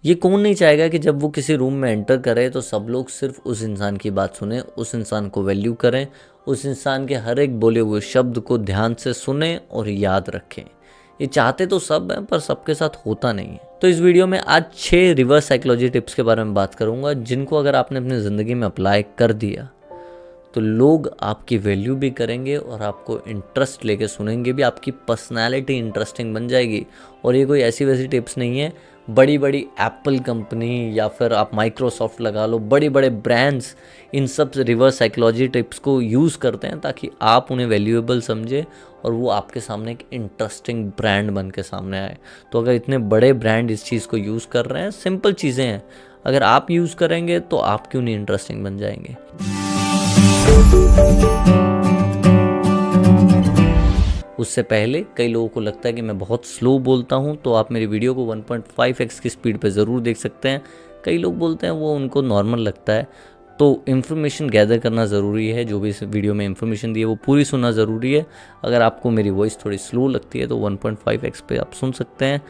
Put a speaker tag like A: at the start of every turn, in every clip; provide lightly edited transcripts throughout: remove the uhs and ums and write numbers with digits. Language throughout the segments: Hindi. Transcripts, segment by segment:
A: ये कौन नहीं चाहेगा कि जब वो किसी रूम में एंटर करे तो सब लोग सिर्फ उस इंसान की बात सुने, उस इंसान को वैल्यू करें, उस इंसान के हर एक बोले हुए शब्द को ध्यान से सुने और याद रखें। ये चाहते तो सब हैं पर सबके साथ होता नहीं है। तो इस वीडियो में आज 6 रिवर्स साइकोलॉजी टिप्स के बारे में बात करूंगा, जिनको अगर आपने अपनी ज़िंदगी में अप्लाई कर दिया तो लोग आपकी वैल्यू भी करेंगे और आपको इंटरेस्ट लेके सुनेंगे भी, आपकी पर्सनालिटी इंटरेस्टिंग बन जाएगी। और ये कोई ऐसी वैसी टिप्स नहीं है, बड़ी बड़ी एप्पल कंपनी या फिर आप माइक्रोसॉफ्ट लगा लो, बड़े बड़े ब्रांड्स इन सब रिवर्स साइकोलॉजी टिप्स को यूज़ करते हैं ताकि आप उन्हें वैल्यूएबल समझे और वो आपके सामने एक इंटरेस्टिंग ब्रांड बन के सामने आए। तो अगर इतने बड़े ब्रांड इस चीज़ को यूज़ कर रहे हैं, सिंपल चीज़ें हैं, अगर आप यूज़ करेंगे तो आप क्यों नहीं इंटरेस्टिंग बन जाएंगे। उससे पहले कई लोगों को लगता है कि मैं बहुत स्लो बोलता हूं, तो आप मेरी वीडियो को 1.5x की स्पीड पे ज़रूर देख सकते हैं। कई लोग बोलते हैं वो उनको नॉर्मल लगता है। तो इन्फॉर्मेशन गैदर करना ज़रूरी है, जो भी इस वीडियो में इन्फॉर्मेशन दी है वो पूरी सुनना ज़रूरी है। अगर आपको मेरी वॉइस थोड़ी स्लो लगती है तो 1.5x पे आप सुन सकते हैं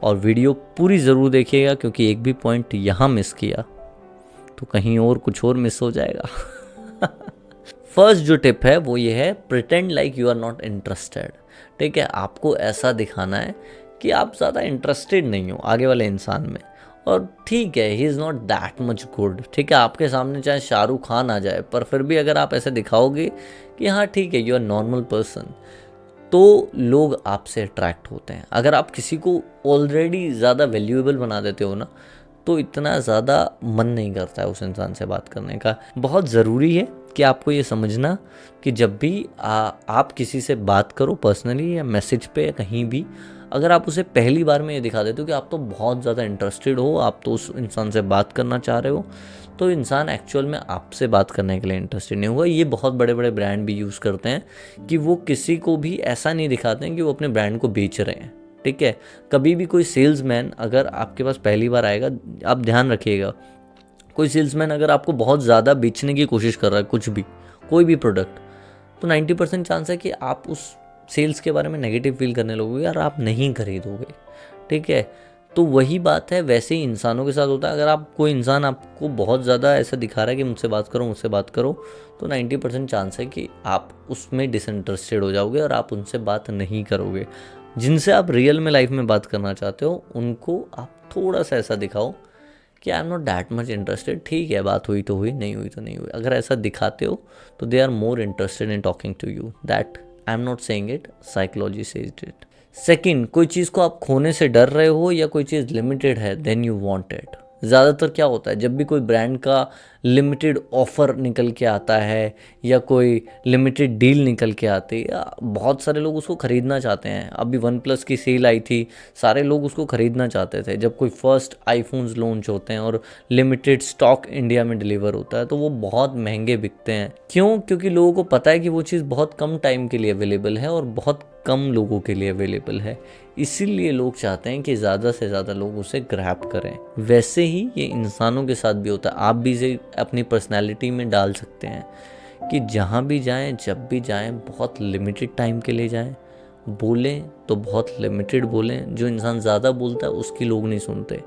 A: और वीडियो पूरी ज़रूर देखिएगा, क्योंकि एक भी पॉइंट यहाँ मिस किया तो कहीं और कुछ और मिस हो जाएगा। फर्स्ट जो टिप है वो ये है, pretend like you are not interested. ठीक है, आपको ऐसा दिखाना है कि आप ज़्यादा इंटरेस्टेड नहीं हो आगे वाले इंसान में। और ठीक है, he is not that much good. ठीक है, आपके सामने चाहे शाहरुख खान आ जाए, पर फिर भी अगर आप ऐसे दिखाओगे कि हाँ ठीक है, यू आर नॉर्मल पर्सन, तो लोग आपसे अट्रैक्ट होते हैं। अगर आप किसी को ऑलरेडी ज़्यादा वैल्यूएबल बना देते हो ना, तो इतना ज़्यादा मन नहीं करता है उस इंसान से बात करने का। बहुत ज़रूरी है कि आपको ये समझना कि जब भी आप किसी से बात करो पर्सनली या मैसेज पे या कहीं भी, अगर आप उसे पहली बार में ये दिखा देते हो कि आप तो बहुत ज़्यादा इंटरेस्टेड हो, आप तो उस इंसान से बात करना चाह रहे हो, तो इंसान एक्चुअल में आपसे बात करने के लिए इंटरेस्टेड नहीं होगा। ये बहुत बड़े बड़े ब्रांड भी यूज़ करते हैं कि वो किसी को भी ऐसा नहीं दिखाते हैं कि वो अपने ब्रांड को बेच रहे हैं। ठीक है, कभी भी कोई सेल्समैन अगर आपके पास पहली बार आएगा, आप ध्यान रखिएगा, कोई सेल्समैन अगर आपको बहुत ज़्यादा बेचने की कोशिश कर रहा है कुछ भी, कोई भी प्रोडक्ट, तो 90% चांस है कि आप उस सेल्स के बारे में नेगेटिव फील करने लगोगे और आप नहीं खरीदोगे। ठीक है, तो वही बात है, वैसे ही इंसानों के साथ होता है। अगर आप कोई इंसान आपको बहुत ज़्यादा ऐसा दिखा रहा है कि मुझसे बात करो मुझसे बात करो, तो 90% चांस है कि आप उसमें डिसइंटरेस्टेड हो जाओगे और आप उनसे बात नहीं करोगे। जिनसे आप रियल में लाइफ में बात करना चाहते हो, उनको आप थोड़ा सा ऐसा दिखाओ कि आई am not that much interested. ठीक है, बात हुई तो हुई, नहीं हुई तो नहीं हुई। अगर ऐसा दिखाते हो तो they are more interested in talking to you. That I am not saying it, psychology says it. Second, कोई चीज़ को आप खोने से डर रहे हो या कोई चीज़ लिमिटेड है, देन यू वांट इट। ज़्यादातर क्या होता है, जब भी कोई ब्रांड का लिमिटेड ऑफ़र निकल के आता है या कोई लिमिटेड डील निकल के आती है, बहुत सारे लोग उसको ख़रीदना चाहते हैं। अभी वन प्लस की सेल आई थी, सारे लोग उसको ख़रीदना चाहते थे। जब कोई फर्स्ट आईफोन्स लॉन्च होते हैं और लिमिटेड स्टॉक इंडिया में डिलीवर होता है, तो वो बहुत महंगे बिकते हैं। क्यों? क्योंकि लोगों को पता है कि वो चीज़ बहुत कम टाइम के लिए अवेलेबल है और बहुत कम लोगों के लिए अवेलेबल है, इसीलिए लोग चाहते हैं कि ज़्यादा से ज़्यादा लोग उसे ग्रैब करें। वैसे ही ये इंसानों के साथ भी होता है। आप भी इसे अपनी पर्सनैलिटी में डाल सकते हैं कि जहाँ भी जाएं, जब भी जाएं, बहुत लिमिटेड टाइम के लिए जाएं, बोलें तो बहुत लिमिटेड बोलें। जो इंसान ज़्यादा बोलता है उसकी लोग नहीं सुनते,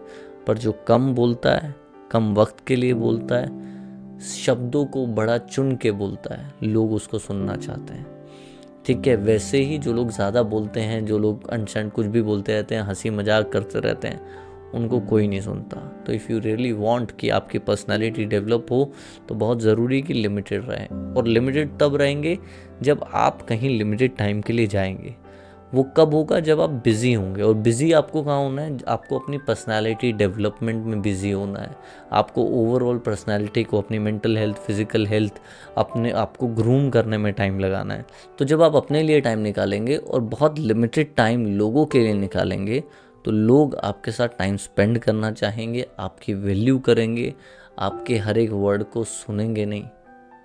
A: पर जो कम बोलता है, कम वक्त के लिए बोलता है, शब्दों को बड़ा चुन के बोलता है, लोग उसको सुनना चाहते हैं। ठीक है, वैसे ही जो लोग ज़्यादा बोलते हैं, जो लोग अनशन कुछ भी बोलते रहते हैं, हंसी मजाक करते रहते हैं, उनको कोई नहीं सुनता। तो इफ़ यू रियली वांट कि आपकी पर्सनालिटी डेवलप हो, तो बहुत ज़रूरी कि लिमिटेड रहें। और लिमिटेड तब रहेंगे जब आप कहीं लिमिटेड टाइम के लिए जाएंगे। वो कब होगा? जब आप बिज़ी होंगे। और बिज़ी आपको कहाँ होना है? आपको अपनी पर्सनालिटी डेवलपमेंट में बिज़ी होना है। आपको ओवरऑल पर्सनालिटी को, अपनी मेंटल हेल्थ, फिज़िकल हेल्थ, अपने आप को ग्रूम करने में टाइम लगाना है। तो जब आप अपने लिए टाइम निकालेंगे और बहुत लिमिटेड टाइम लोगों के लिए निकालेंगे, तो लोग आपके साथ टाइम स्पेंड करना चाहेंगे, आपकी वैल्यू करेंगे, आपके हर एक वर्ड को सुनेंगे नहीं,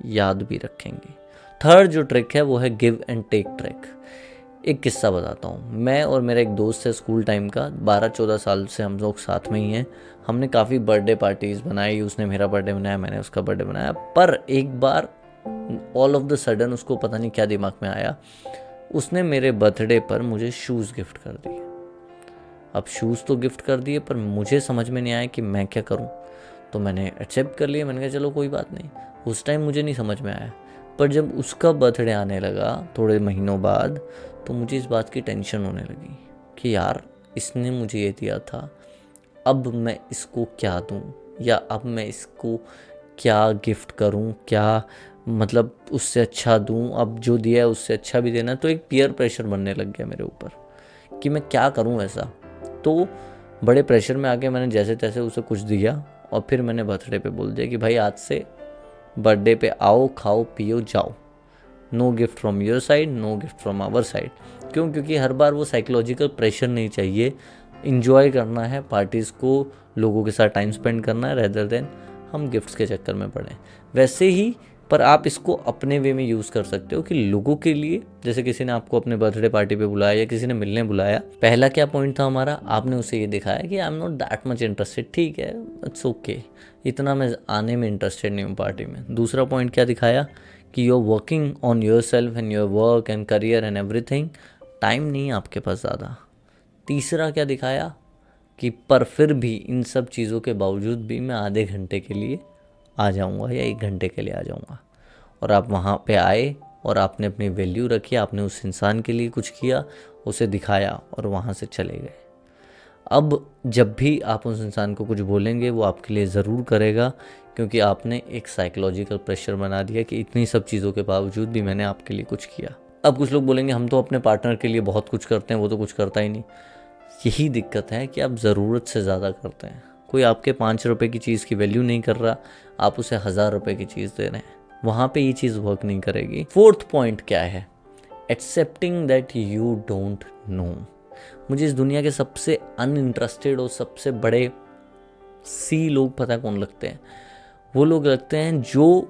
A: याद भी रखेंगे। थर्ड जो ट्रिक है वो है गिव एंड टेक ट्रिक। एक किस्सा बताता हूँ। मैं और मेरा एक दोस्त है स्कूल टाइम का, 12-14 साल से हम लोग साथ में ही हैं। हमने काफ़ी बर्थडे पार्टीज़ बनाई, उसने मेरा बर्थडे बनाया, मैंने उसका बर्थडे बनाया। पर एक बार ऑल ऑफ द सडन उसको पता नहीं क्या दिमाग में आया, उसने मेरे बर्थडे पर मुझे शूज़ गिफ्ट कर दिए। अब शूज़ तो गिफ्ट कर दिए, पर मुझे समझ में नहीं आया कि मैं क्या करूं। तो मैंने एक्सेप्ट कर लिया, मैंने कहा चलो कोई बात नहीं। उस टाइम मुझे नहीं समझ में आया, पर जब उसका बर्थडे आने लगा थोड़े महीनों बाद, तो मुझे इस बात की टेंशन होने लगी कि यार इसने मुझे ये दिया था, अब मैं इसको क्या दूं, या अब मैं इसको क्या गिफ्ट करूं, क्या मतलब उससे अच्छा दूं, अब जो दिया है उससे अच्छा भी देना। तो एक पीयर प्रेशर बनने लग गया मेरे ऊपर कि मैं क्या करूं ऐसा। तो बड़े प्रेशर में आके मैंने जैसे तैसे उसे कुछ दिया, और फिर मैंने बर्थडे पे बोल दिया कि भाई आज से बर्थडे पे आओ, खाओ पियो जाओ, no gift from your side, no gift from our side. क्यों? क्योंकि हर बार वो साइकोलॉजिकल प्रेशर नहीं चाहिए। इंजॉय करना है पार्टीज़ को, लोगों के साथ टाइम स्पेंड करना है, रेदर देन हम गिफ्ट्स के चक्कर में पड़े। वैसे ही पर आप इसको अपने वे में यूज़ कर सकते हो कि लोगों के लिए, जैसे किसी ने आपको अपने बर्थडे पार्टी पे बुलाया या किसी ने मिलने बुलाया, पहला क्या पॉइंट था हमारा, आपने उसे ये दिखाया कि आई am not that much interested, ठीक है इट्स ओके, इतना मैं आने में इंटरेस्टेड नहीं हूँ पार्टी में। दूसरा पॉइंट क्या दिखाया कि you are working on yourself and your work and career and everything, time नहीं है आपके पास ज़्यादा। तीसरा क्या दिखाया कि पर फिर भी इन सब चीज़ों के बावजूद भी मैं आधे घंटे के लिए आ जाऊंगा या 1 घंटे के लिए आ जाऊंगा। और आप वहाँ पे आए और आपने अपनी वैल्यू रखी, आपने उस इंसान के लिए कुछ किया, उसे दिखाया और वहाँ से चले गए। अब जब भी आप उस इंसान को कुछ बोलेंगे वो आपके लिए ज़रूर करेगा, क्योंकि आपने एक साइकोलॉजिकल प्रेशर बना दिया कि इतनी सब चीज़ों के बावजूद भी मैंने आपके लिए कुछ किया। अब कुछ लोग बोलेंगे हम तो अपने पार्टनर के लिए बहुत कुछ करते हैं, वो तो कुछ करता ही नहीं। यही दिक्कत है कि आप ज़रूरत से ज़्यादा करते हैं। कोई आपके 5 रुपए की चीज़ की वैल्यू नहीं कर रहा, आप उसे 1000 रुपए की चीज़ दे रहे हैं, वहाँ पे ये चीज़ वर्क नहीं करेगी। फोर्थ पॉइंट क्या है? Accepting that you don't know. मुझे इस दुनिया के सबसे अनइंटरेस्टेड और सबसे बड़े सी लोग पता कौन लगते हैं? वो लोग लगते हैं जो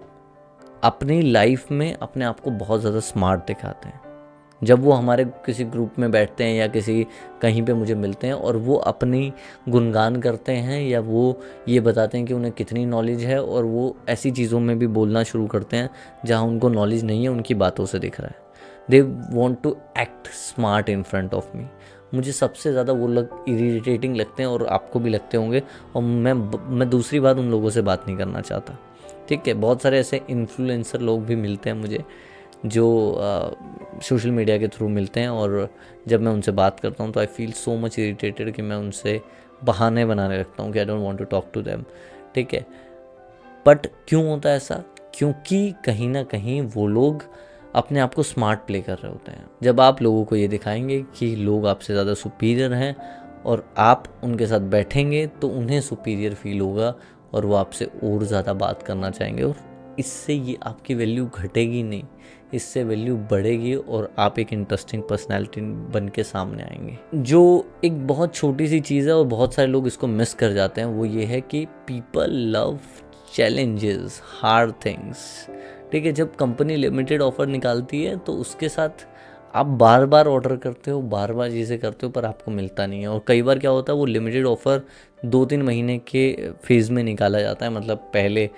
A: अपनी लाइफ में अपने आप को बहुत ज़्यादा स्मार्ट दिखाते हैं। जब वो हमारे किसी ग्रुप में बैठते हैं या किसी कहीं पे मुझे मिलते हैं और वो अपनी गुणगान करते हैं या वो ये बताते हैं कि उन्हें कितनी नॉलेज है, और वो ऐसी चीज़ों में भी बोलना शुरू करते हैं जहाँ उनको नॉलेज नहीं है, उनकी बातों से दिख रहा है। They want to act smart in front of me. मुझे सबसे ज़्यादा वो लोग इरिटेटिंग लगते हैं, और आपको भी लगते होंगे। और मैं दूसरी बार उन लोगों से बात नहीं करना चाहता, ठीक है। बहुत सारे ऐसे इन्फ्लुएंसर लोग भी मिलते हैं मुझे जो सोशल मीडिया के थ्रू मिलते हैं, और जब मैं उनसे बात करता हूँ तो I feel so much irritated कि मैं उनसे बहाने बनाने लगता हूँ कि I don't want to talk to them, ठीक है। बट क्यों होता है ऐसा? क्योंकि कहीं ना कहीं वो लोग अपने आप को स्मार्ट प्ले कर रहे होते हैं। जब आप लोगों को ये दिखाएंगे कि लोग आपसे ज़्यादा सुपीरियर हैं और आप उनके साथ बैठेंगे तो उन्हें सुपीरियर फील होगा और वो आपसे और ज़्यादा बात करना चाहेंगे, और इससे ये आपकी वैल्यू घटेगी नहीं, इससे वैल्यू बढ़ेगी और आप एक इंटरेस्टिंग पर्सनैलिटी बन के सामने आएंगे। जो एक बहुत छोटी सी चीज़ है और बहुत सारे लोग इसको मिस कर जाते हैं, वो ये है कि people love challenges, hard things, ठीक है। जब कंपनी लिमिटेड ऑफर निकालती है तो उसके साथ आप बार बार ऑर्डर करते हो, बार बार चीज़ें करते हो, पर आपको मिलता नहीं है। और कई बार क्या होता है, वो लिमिटेड ऑफर 2-3 महीने के फेज़ में निकाला जाता है, मतलब पहले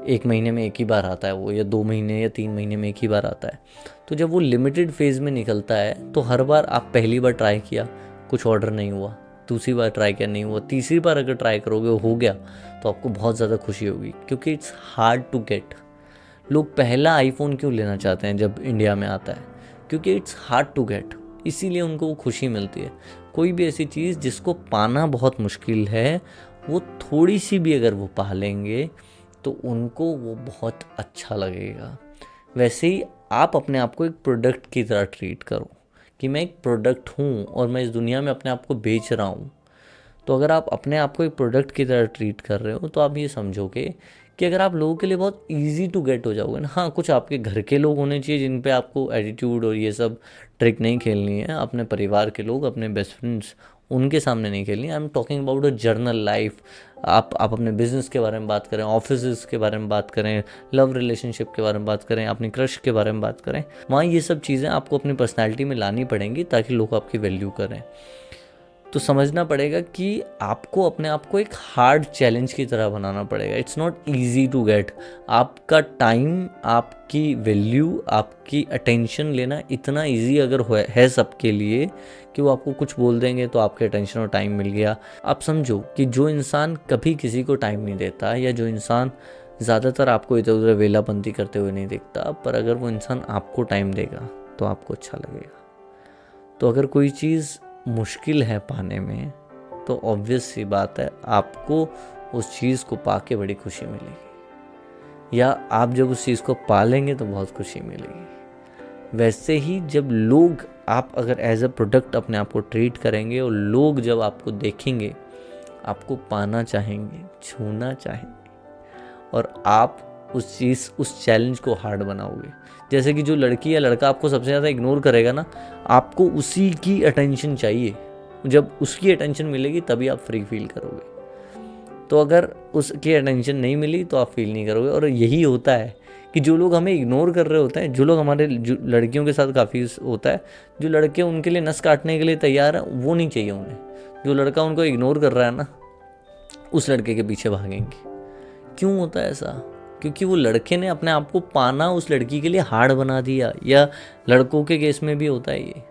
A: 1 महीने में एक ही बार आता है वो, या 2 महीने या 3 महीने में एक ही बार आता है। तो जब वो लिमिटेड फेज़ में निकलता है तो हर बार आप पहली बार ट्राई किया, कुछ ऑर्डर नहीं हुआ, दूसरी बार ट्राई किया नहीं हुआ, तीसरी बार अगर ट्राई करोगे हो गया तो आपको बहुत ज़्यादा खुशी होगी, क्योंकि इट्स हार्ड टू गेट। लोग पहला आईफोन क्यों लेना चाहते हैं जब इंडिया में आता है? क्योंकि इट्स हार्ड टू गेट, इसीलिए उनको वो खुशी मिलती है। कोई भी ऐसी चीज़ जिसको पाना बहुत मुश्किल है, वो थोड़ी सी भी अगर वो पा लेंगे तो उनको वो बहुत अच्छा लगेगा। वैसे ही आप अपने आप को एक प्रोडक्ट की तरह ट्रीट करो कि मैं एक प्रोडक्ट हूँ और मैं इस दुनिया में अपने आप को बेच रहा हूँ। तो अगर आप अपने आप को एक प्रोडक्ट की तरह ट्रीट कर रहे हो तो आप ये समझोगे कि अगर आप लोगों के लिए बहुत इजी टू गेट हो जाओगे ना। हाँ, कुछ आपके घर के लोग होने चाहिए जिन पे आपको एटीट्यूड और ये सब ट्रिक नहीं खेलनी है, अपने परिवार के लोग, अपने बेस्ट फ्रेंड्स, उनके सामने नहीं खेलनी। I am talking about a journal life. आप अपने बिजनेस के बारे में बात करें, ऑफिस के बारे में बात करें, लव रिलेशनशिप के बारे में बात करें, अपनी क्रश के बारे में बात करें, वहाँ ये सब चीज़ें आपको अपनी पर्सनैलिटी में लानी पड़ेंगी ताकि लोग आपकी वैल्यू करें। तो समझना पड़ेगा कि आपको अपने आप को एक हार्ड चैलेंज की तरह बनाना पड़ेगा। It's not easy to get. आपका टाइम, आपकी वैल्यू, आपकी अटेंशन लेना इतना ईजी अगर है सबके लिए कि वो आपको कुछ बोल देंगे तो आपके अटेंशन और टाइम मिल गया। आप समझो कि जो इंसान कभी किसी को टाइम नहीं देता, या जो इंसान ज़्यादातर आपको इधर उधर वेलाबंदी करते हुए नहीं दिखता, पर अगर वो इंसान आपको टाइम देगा तो आपको अच्छा लगेगा। तो अगर कोई चीज़ मुश्किल है पाने में, तो ऑब्वियस सी बात है आपको उस चीज़ को पाके बड़ी खुशी मिलेगी, या आप जब उस चीज़ को पालेंगे तो बहुत खुशी मिलेगी। वैसे ही जब लोग, आप अगर एज अ प्रोडक्ट अपने आप को ट्रीट करेंगे और लोग जब आपको देखेंगे, आपको पाना चाहेंगे, छूना चाहेंगे, और आप उस चैलेंज को हार्ड बनाओगे। जैसे कि जो लड़की या लड़का आपको सबसे ज़्यादा इग्नोर करेगा ना, आपको उसी की अटेंशन चाहिए। जब उसकी अटेंशन मिलेगी तभी आप फ्री फील करोगे। तो अगर उसकी अटेंशन नहीं मिली तो आप फील नहीं करोगे। और यही होता है कि जो लोग हमें इग्नोर कर रहे होते हैं, जो लोग हमारे, जो लड़कियों के साथ काफ़ी होता है, जो लड़के उनके लिए नस काटने के लिए तैयार है, वो नहीं चाहिए उन्हें। जो लड़का उनको इग्नोर कर रहा है ना, उस लड़के के पीछे भागेंगे। क्यों होता है ऐसा? क्योंकि वो लड़के ने अपने आप को पाना उस लड़की के लिए हार्ड बना दिया। या लड़कों के केस में भी होता है ये,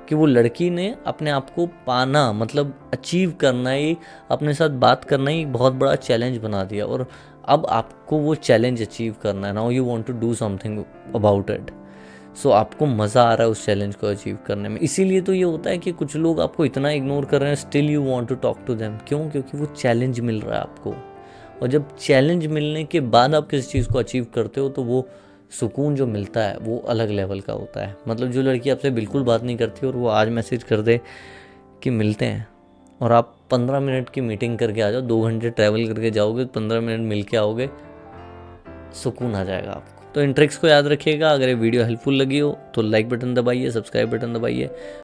A: कि वो लड़की ने अपने आप को पाना, मतलब अचीव करना ही, अपने साथ बात करना ही बहुत बड़ा चैलेंज बना दिया। और अब आपको वो चैलेंज अचीव करना है। Now you want to do something about it. So आपको मज़ा आ रहा है उस चैलेंज को अचीव करने में। इसीलिए तो ये होता है कि कुछ लोग आपको इतना इग्नोर कर रहे हैं, still you want to talk to them. क्यों? क्योंकि वो चैलेंज मिल रहा है आपको। और जब चैलेंज मिलने के बाद आप किसी चीज़ को अचीव करते हो, तो वो सुकून जो मिलता है वो अलग लेवल का होता है। मतलब जो लड़की आपसे बिल्कुल बात नहीं करती और वो आज मैसेज कर दे कि मिलते हैं, और आप 15 मिनट की मीटिंग करके आ जाओ, 2 घंटे ट्रैवल करके जाओगे, 15 मिनट मिल के आओगे, सुकून आ जाएगा आपको। तो इन ट्रिक्स को याद रखिएगा। अगर ये वीडियो हेल्पफुल लगी हो तो लाइक बटन दबाइए, सब्सक्राइब बटन दबाइए।